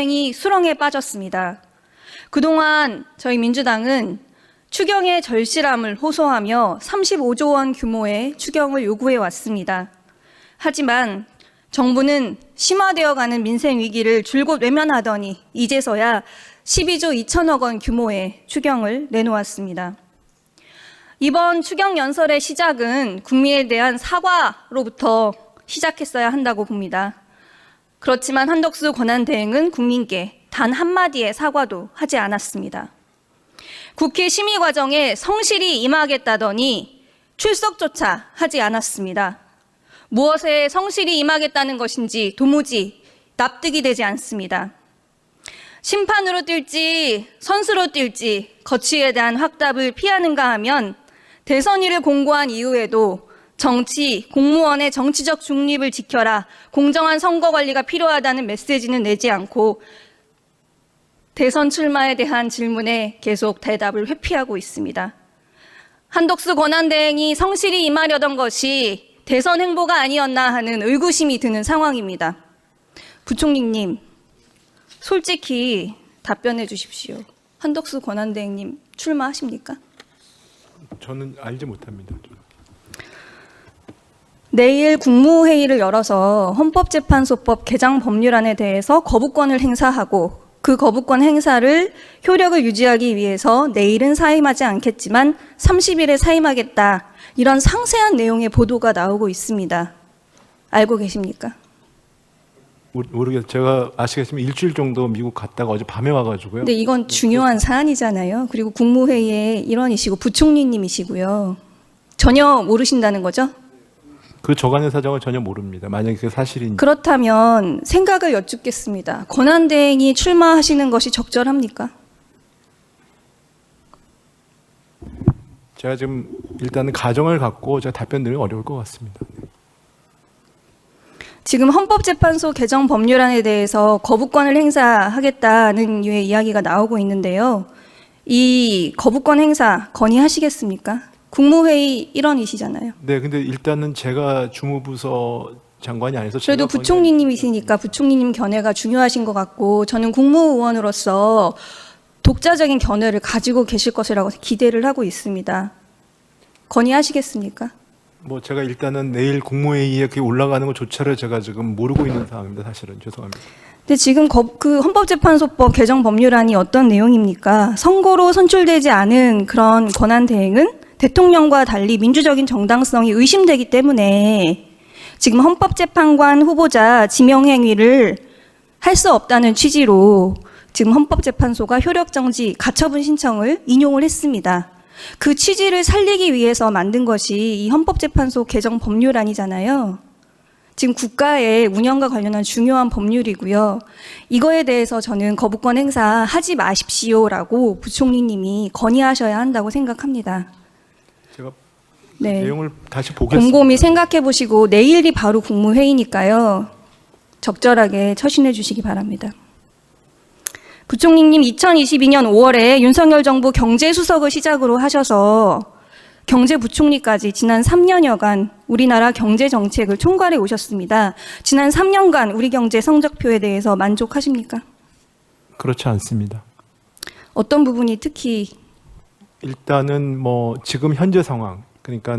이 수렁에 빠졌습니다. 그동안 저희 민주당은 추경의 절실함을 호소하며 35조 원 규모의 추경을 요구해 왔습니다. 하지만 정부는 심화되어가는 민생 위기를 줄곧 외면하더니 이제서야 12조 2천억 원 규모의 추경을 내놓았습니다. 이번 추경 연설의 시작은 국민에 대한 사과로부터 시작했어야 한다고 봅니다. 그렇지만 한덕수 권한대행은 국민께 단 한마디의 사과도 하지 않았습니다. 국회 심의 과정에 성실히 임하겠다더니 출석조차 하지 않았습니다. 무엇에 성실히 임하겠다는 것인지 도무지 납득이 되지 않습니다. 심판으로 뛸지 선수로 뛸지 거취에 대한 확답을 피하는가 하면 대선일을 공고한 이후에도 정치, 공무원의 정치적 중립을 지켜라, 공정한 선거 관리가 필요하다는 메시지는 내지 않고 대선 출마에 대한 질문에 계속 대답을 회피하고 있습니다. 한덕수 권한대행이 성실히 임하려던 것이 대선 행보가 아니었나 하는 의구심이 드는 상황입니다. 부총리님, 솔직히 답변해 주십시오. 한덕수 권한대행님 출마하십니까? 저는 알지 못합니다. 내일 국무회의를 열어서 헌법재판소법 개정 법률안에 대해서 거부권을 행사하고 그 거부권 행사를 효력을 유지하기 위해서 내일은 사임하지 않겠지만 30일에 사임하겠다. 이런 상세한 내용의 보도가 나오고 있습니다. 알고 계십니까? 모르겠어요. 제가 아시겠지만 일주일 정도 미국 갔다가 어제 밤에 와가지고요. 근데 이건 중요한 사안이잖아요. 그리고 국무회의의 일원이시고 부총리님이시고요. 전혀 모르신다는 거죠? 그 저간의 사정을 전혀 모릅니다. 만약에 그게 사실인지. 그렇다면 생각을 여쭙겠습니다. 권한대행이 출마하시는 것이 적절합니까? 제가 지금 일단은 가정을 갖고 제가 답변 드리기 어려울 것 같습니다. 지금 헌법재판소 개정 법률안에 대해서 거부권을 행사하겠다는 류의 이야기가 나오고 있는데요. 이 거부권 행사 건의하시겠습니까? 국무회의 일원이시잖아요. 네, 근데 일단은 제가 주무부서 장관이 아니어서 그래도 부총리님이시니까 부총리님 견해가 중요하신 것 같고 저는 국무의원으로서 독자적인 견해를 가지고 계실 것이라고 기대를 하고 있습니다. 건의하시겠습니까? 뭐 제가 일단은 내일 국무회의에 그게 올라가는 것조차를 제가 지금 모르고 있는 상황입니다. 사실은 죄송합니다. 근데 지금 그 헌법재판소법 개정 법률안이 어떤 내용입니까? 선거로 선출되지 않은 그런 권한 대행은 대통령과 달리 민주적인 정당성이 의심되기 때문에 지금 헌법재판관 후보자 지명행위를 할 수 없다는 취지로 지금 헌법재판소가 효력정지 가처분 신청을 인용을 했습니다. 그 취지를 살리기 위해서 만든 것이 이 헌법재판소 개정 법률안이잖아요. 지금 국가의 운영과 관련한 중요한 법률이고요. 이거에 대해서 저는 거부권 행사하지 마십시오라고 부총리님이 건의하셔야 한다고 생각합니다. 제가 네. 내용을 다시 보겠습니다. 곰곰이 생각해 보시고 내일이 바로 국무회의니까요. 적절하게 처신해 주시기 바랍니다. 부총리님 2022년 5월에 윤석열 정부 경제수석을 시작으로 하셔서 경제부총리까지 지난 3년여간 우리나라 경제정책을 총괄해 오셨습니다. 지난 3년간 우리 경제 성적표에 대해서 만족하십니까? 그렇지 않습니다. 어떤 부분이 특히 일단은 뭐 지금 현재 상황, 그러니까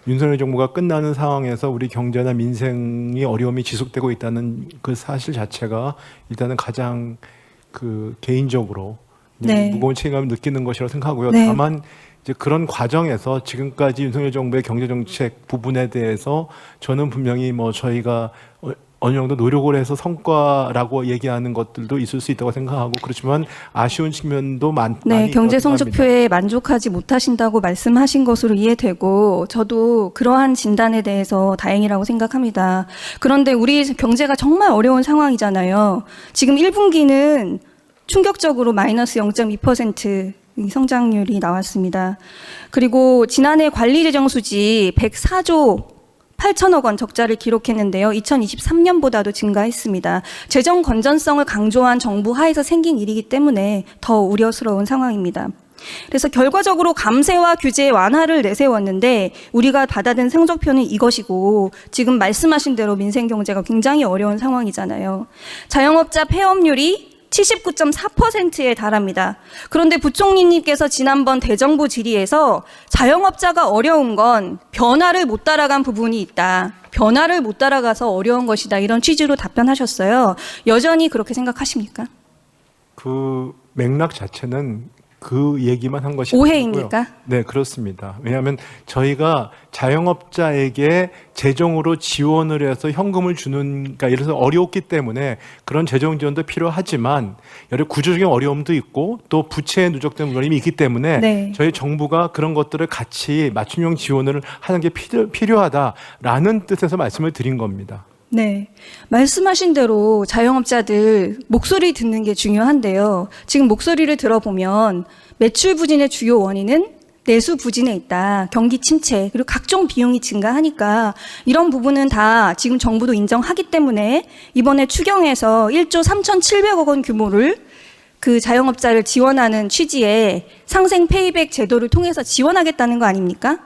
윤석열 정부가 끝나는 상황에서 우리 경제나 민생이 어려움이 지속되고 있다는 그 사실 자체가 일단은 가장 그 개인적으로 네. 무거운 책임감을 느끼는 것이라고 생각하고요. 네. 다만 이제 그런 과정에서 지금까지 윤석열 정부의 경제 정책 부분에 대해서 저는 분명히 뭐 저희가 어느 정도 노력을 해서 성과라고 얘기하는 것들도 있을 수 있다고 생각하고 그렇지만 아쉬운 측면도 많이 네, 경제 있다고 성적표에 만족하지 못하신다고 말씀하신 것으로 이해되고 저도 그러한 진단에 대해서 다행이라고 생각합니다. 그런데 우리 경제가 정말 어려운 상황이잖아요. 지금 1분기는 충격적으로 마이너스 0.2% 성장률이 나왔습니다. 그리고 지난해 관리재정 수지 104조 8천억 원 적자를 기록했는데요. 2023년보다도 증가했습니다. 재정 건전성을 강조한 정부 하에서 생긴 일이기 때문에 더 우려스러운 상황입니다. 그래서 결과적으로 감세와 규제 완화를 내세웠는데 우리가 받아든 성적표는 이것이고 지금 말씀하신 대로 민생 경제가 굉장히 어려운 상황이잖아요. 자영업자 폐업률이 79.4%에 달합니다. 그런데 부총리님께서 지난번 대정부 질의에서 자영업자가 어려운 건 변화를 못 따라간 부분이 있다. 변화를 못 따라가서 어려운 것이다. 이런 취지로 답변하셨어요. 여전히 그렇게 생각하십니까? 그 맥락 자체는 그 얘기만 한 것이 오해입니까? 아니고요. 네, 그렇습니다. 왜냐하면 저희가 자영업자에게 재정으로 지원을 해서 현금을 주는, 그러니까 예를 들어서 어려웠기 때문에 그런 재정 지원도 필요하지만 여러 구조적인 어려움도 있고 또 부채에 누적된 어려움이 있기 때문에 네. 저희 정부가 그런 것들을 같이 맞춤형 지원을 하는 게 필요하다라는 뜻에서 말씀을 드린 겁니다. 네. 말씀하신 대로 자영업자들 목소리 듣는 게 중요한데요. 지금 목소리를 들어보면 매출 부진의 주요 원인은 내수 부진에 있다. 경기 침체, 그리고 각종 비용이 증가하니까 이런 부분은 다 지금 정부도 인정하기 때문에 이번에 추경에서 1조 3,700억 원 규모를 그 자영업자를 지원하는 취지의 상생 페이백 제도를 통해서 지원하겠다는 거 아닙니까?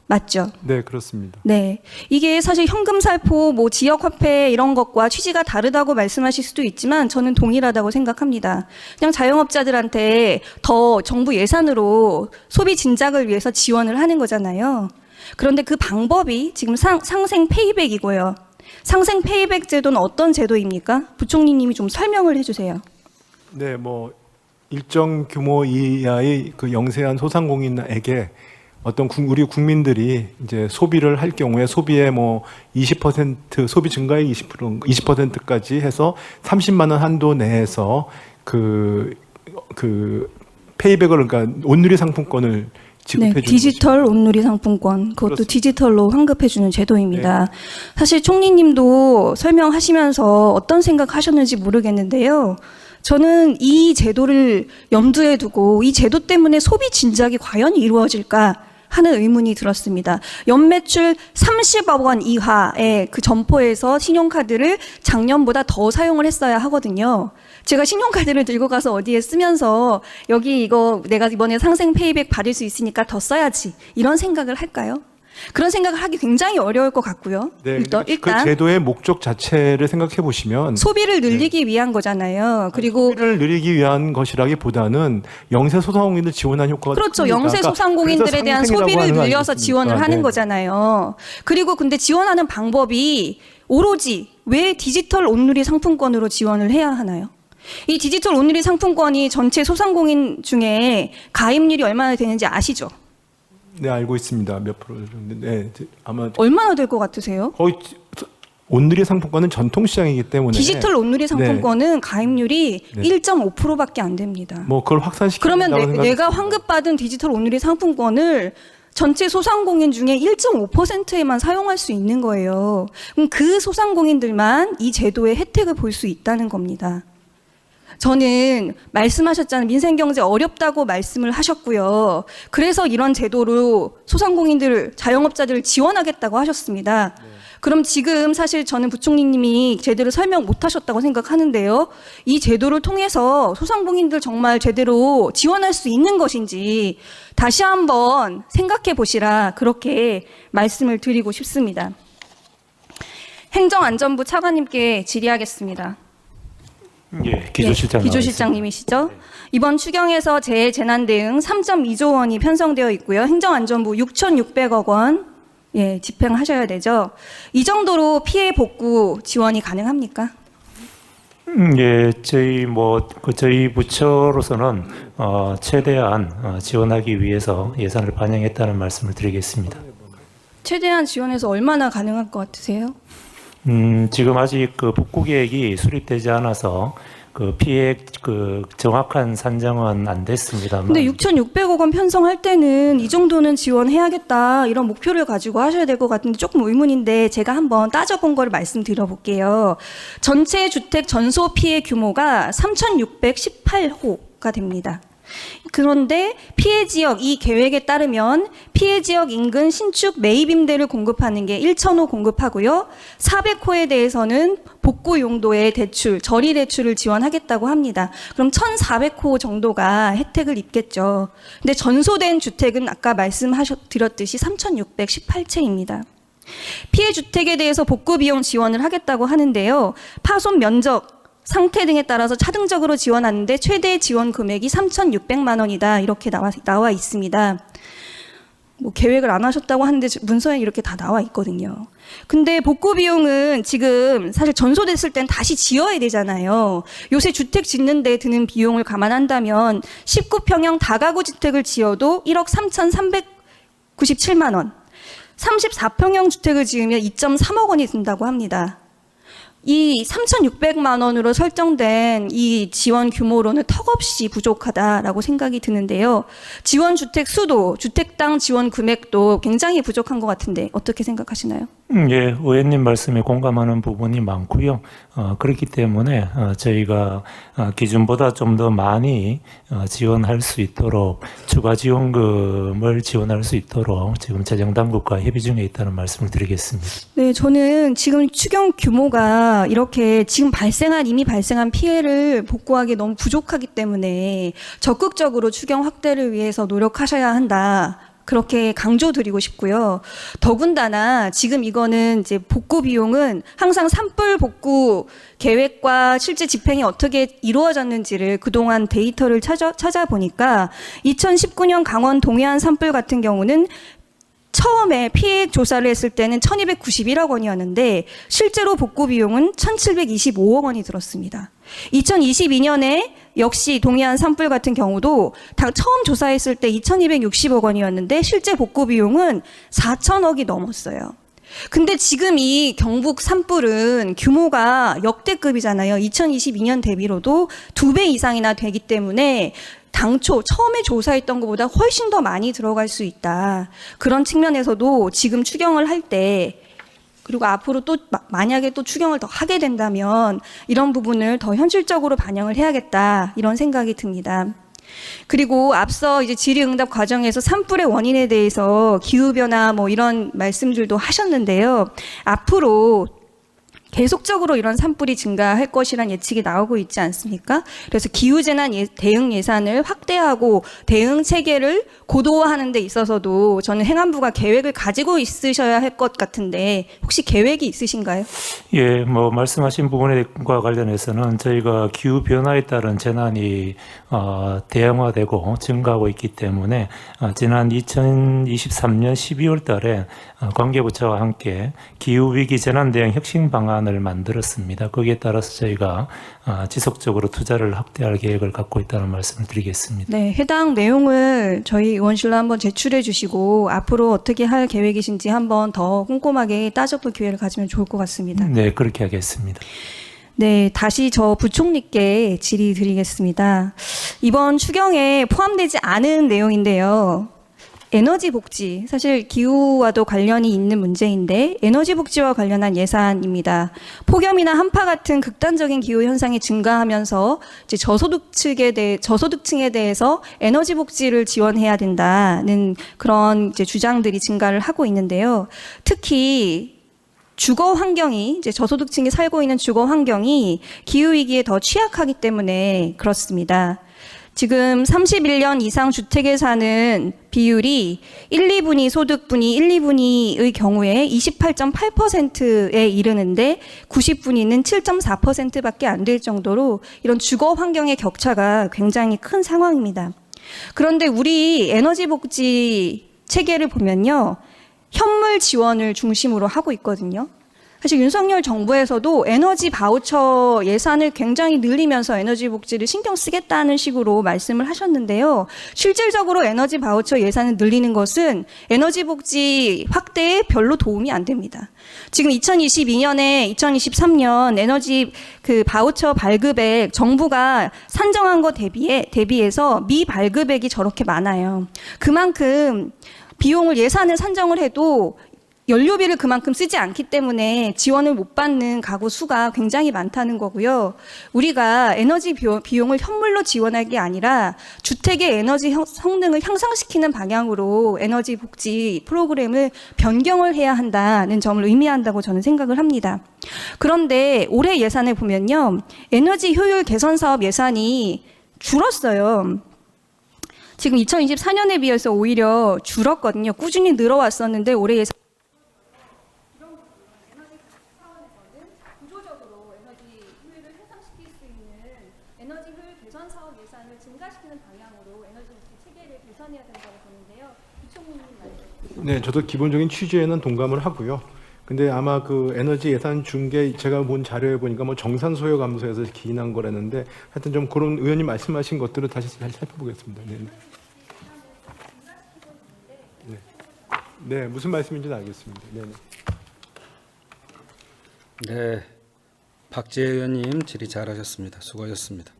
맞죠? 네, 그렇습니다. 네. 이게 사실 현금 살포, 뭐 지역 화폐 이런 것과 취지가 다르다고 말씀하실 수도 있지만 저는 동일하다고 생각합니다. 그냥 자영업자들한테 더 정부 예산으로 소비 진작을 위해서 지원을 하는 거잖아요. 그런데 그 방법이 지금 상생 페이백이고요. 상생 페이백 제도는 어떤 제도입니까? 부총리님이 좀 설명을 해주세요. 네, 뭐 일정 규모 이하의 그 영세한 소상공인에게 어떤 우리 국민들이 이제 소비를 할 경우에 소비의 뭐 20% 소비 증가의 20%까지 해서 30만 원 한도 내에서 그 페이백을 그러니까 온누리 상품권을 지급해 주는 디지털 온누리 상품권, 그것도 그렇습니다. 디지털로 환급해 주는 제도입니다. 사실 총리님도 설명하시면서 어떤 생각하셨는지 모르겠는데요. 저는 이 제도를 염두에 두고 이 제도 때문에 소비 진작이 과연 이루어질까 하는 의문이 들었습니다. 연매출 30억 원 이하의 그 점포에서 신용카드를 작년보다 더 사용을 했어야 하거든요. 제가 신용카드를 들고 가서 어디에 쓰면서 여기 이거 내가 이번에 상생 페이백 받을 수 있으니까 더 써야지 이런 생각을 할까요? 그런 생각을 하기 굉장히 어려울 것 같고요. 네, 일단 그 제도의 목적 자체를 생각해 보시면 소비를 늘리기 위한 거잖아요. 그리고 소비를 늘리기 위한 것이라기보다는 영세 소상공인을 지원하는 효과가 그렇죠. 큽니다. 영세 그러니까 소상공인들에 그래서 대한 상생이라고 소비를 하는 거 늘려서 아니겠습니까? 지원을 하는 네. 거잖아요. 그리고 근데 지원하는 방법이 오로지 왜 디지털 온누리 상품권으로 지원을 해야 하나요? 이 디지털 온누리 상품권이 전체 소상공인 중에 가입률이 얼마나 되는지 아시죠? 네, 알고 있습니다. 몇 프로 정도. 네, 아마 얼마나 될 것 같으세요? 거의 온누리 상품권은 전통 시장이기 때문에 디지털 온누리 상품권은 가입률이 네. 1.5%밖에 안 됩니다. 뭐 그걸 확산시키는 그러면 내가 환급받은 디지털 온누리 상품권을 전체 소상공인 중에 1.5%에만 사용할 수 있는 거예요. 그럼 그 소상공인들만 이 제도의 혜택을 볼 수 있다는 겁니다. 저는 말씀하셨잖아요. 민생경제 어렵다고 말씀을 하셨고요. 그래서 이런 제도로 소상공인들, 자영업자들을 지원하겠다고 하셨습니다. 그럼 지금 사실 저는 부총리님이 제대로 설명 못 하셨다고 생각하는데요. 이 제도를 통해서 소상공인들 정말 제대로 지원할 수 있는 것인지 다시 한번 생각해 보시라 그렇게 말씀을 드리고 싶습니다. 행정안전부 차관님께 질의하겠습니다. 예, 기조실장. 기조실장님이시죠? 이번 추경에서 재난 대응 3.2조 원이 편성되어 있고요. 행정안전부 6,600억 원 집행하셔야 되죠. 이 정도로 피해 복구 지원이 가능합니까? 예, 저희 부처로서는 최대한 지원하기 위해서 예산을 반영했다는 말씀을 드리겠습니다. 최대한 지원해서 얼마나 가능할 것 같으세요? 지금 아직 그 복구 계획이 수립되지 않아서 그 피해 그 정확한 산정은 안 됐습니다만. 근데 6,600억 원 편성할 때는 이 정도는 지원해야겠다 이런 목표를 가지고 하셔야 될 것 같은데 조금 의문인데 제가 한번 따져본 거를 말씀드려볼게요. 전체 주택 전소 피해 규모가 3,618호가 됩니다. 그런데 피해 지역 이 계획에 따르면 피해 지역 인근 신축 매입 임대를 공급하는 게 1,000호 공급하고요. 400호에 대해서는 복구 용도의 대출, 저리 대출을 지원하겠다고 합니다. 그럼 1,400호 정도가 혜택을 입겠죠. 근데 전소된 주택은 아까 말씀드렸듯이 3,618채입니다. 피해 주택에 대해서 복구 비용 지원을 하겠다고 하는데요. 파손 면적 상태 등에 따라서 차등적으로 지원하는데 최대 지원 금액이 3,600만 원이다. 이렇게 나와 있습니다. 뭐 계획을 안 하셨다고 하는데 문서에 이렇게 다 나와 있거든요. 근데 복구 비용은 지금 사실 전소됐을 땐 다시 지어야 되잖아요. 요새 주택 짓는 데 드는 비용을 감안한다면 19평형 다가구 주택을 지어도 1억 3,397만 원, 34평형 주택을 지으면 2.3억 원이 든다고 합니다. 이 3,600만 원으로 설정된 이 지원 규모로는 턱없이 부족하다라고 생각이 드는데요. 지원 주택 수도, 주택당 지원 금액도 굉장히 부족한 것 같은데 어떻게 생각하시나요? 예, 의원님 말씀에 공감하는 부분이 많고요. 그렇기 때문에 저희가 기준보다 좀 더 많이 지원할 수 있도록 추가 지원금을 지원할 수 있도록 지금 재정당국과 협의 중에 있다는 말씀을 드리겠습니다. 네, 저는 지금 추경 규모가 이렇게 지금 이미 발생한 피해를 복구하기 너무 부족하기 때문에 적극적으로 추경 확대를 위해서 노력하셔야 한다. 그렇게 강조드리고 싶고요. 더군다나 지금 이거는 이제 복구 비용은 항상 산불 복구 계획과 실제 집행이 어떻게 이루어졌는지를 그동안 데이터를 찾아보니까 2019년 강원 동해안 산불 같은 경우는 처음에 피해 조사를 했을 때는 1,291억 원이었는데 실제로 복구 비용은 1,725억 원이 들었습니다. 2022년에 역시 동해안 산불 같은 경우도 처음 조사했을 때 2,260억 원이었는데 실제 복구 비용은 4,000억이 넘었어요. 근데 지금 이 경북 산불은 규모가 역대급이잖아요. 2022년 대비로도 2배 이상이나 되기 때문에 당초 처음에 조사했던 것보다 훨씬 더 많이 들어갈 수 있다. 그런 측면에서도 지금 추경을 할 때 그리고 앞으로 또 만약에 또 추경을 더 하게 된다면 이런 부분을 더 현실적으로 반영을 해야겠다. 이런 생각이 듭니다. 그리고 앞서 이제 질의응답 과정에서 산불의 원인에 대해서 기후변화 뭐 이런 말씀들도 하셨는데요. 앞으로 계속적으로 이런 산불이 증가할 것이란 예측이 나오고 있지 않습니까? 그래서 기후재난 대응 예산을 확대하고 대응 체계를 고도화하는 데 있어서도 저는 행안부가 계획을 가지고 있으셔야 할 것 같은데 혹시 계획이 있으신가요? 예, 뭐 말씀하신 부분과 관련해서는 저희가 기후 변화에 따른 재난이 대형화되고 증가하고 있기 때문에 지난 2023년 12월 달에 관계부처와 함께 기후 위기 재난 대응 혁신 방안을 만들었습니다. 거기에 따라서 저희가 지속적으로 투자를 확대할 계획을 갖고 있다는 말씀을 드리겠습니다. 네, 해당 내용을 저희 의원실로 한번 제출해 주시고 앞으로 어떻게 할 계획이신지 한번 더 꼼꼼하게 따져볼 기회를 가지면 좋을 것 같습니다. 네, 그렇게 하겠습니다. 네, 다시 저 부총리께 질의 드리겠습니다. 이번 추경에 포함되지 않은 내용인데요. 에너지 복지, 사실 기후와도 관련이 있는 문제인데 에너지 복지와 관련한 예산입니다. 폭염이나 한파 같은 극단적인 기후 현상이 증가하면서 이제 저소득층에 대해서 에너지 복지를 지원해야 된다는 그런 이제 주장들이 증가를 하고 있는데요. 특히 주거 환경이 이제 저소득층이 살고 있는 주거 환경이 기후 위기에 더 취약하기 때문에 그렇습니다. 지금 31년 이상 주택에 사는 비율이 1, 2분위의 경우에 28.8%에 이르는데 90분위는 7.4%밖에 안 될 정도로 이런 주거 환경의 격차가 굉장히 큰 상황입니다. 그런데 우리 에너지 복지 체계를 보면요. 현물 지원을 중심으로 하고 있거든요. 사실 윤석열 정부에서도 에너지 바우처 예산을 굉장히 늘리면서 에너지 복지를 신경 쓰겠다는 식으로 말씀을 하셨는데요. 실질적으로 에너지 바우처 예산을 늘리는 것은 에너지 복지 확대에 별로 도움이 안 됩니다. 지금 2022년에 2023년 에너지 바우처 발급액 정부가 산정한 것 대비해서 미발급액이 저렇게 많아요. 그만큼 비용을 예산을 산정을 해도 연료비를 그만큼 쓰지 않기 때문에 지원을 못 받는 가구 수가 굉장히 많다는 거고요. 우리가 에너지 비용을 현물로 지원할 게 아니라 주택의 에너지 성능을 향상시키는 방향으로 에너지 복지 프로그램을 변경을 해야 한다는 점을 의미한다고 저는 생각을 합니다. 그런데 올해 예산을 보면요. 에너지 효율 개선 사업 예산이 줄었어요. 지금 2024년에 비해서 오히려 줄었거든요. 꾸준히 늘어왔었는데 올해 예산 구조적으로 에너지 효율을 향상시킬 수 전원 사업 예산을 증가시키는 방향으로 에너지 체계를 개선해야 된다고 보는데요. 이총무님 말씀. 네, 저도 기본적인 취지에는 동감을 하고요. 근데 아마 그 에너지 예산 중계 제가 본 자료에 보니까 뭐 정산 소요 감소에서 기인한 거라는데 하여튼 좀 그런 의원님 말씀하신 것들을 다시 살펴보겠습니다. 네. 네. 네, 무슨 말씀인지는 알겠습니다. 네. 네, 박지혜 의원님 질의 잘하셨습니다. 수고하셨습니다.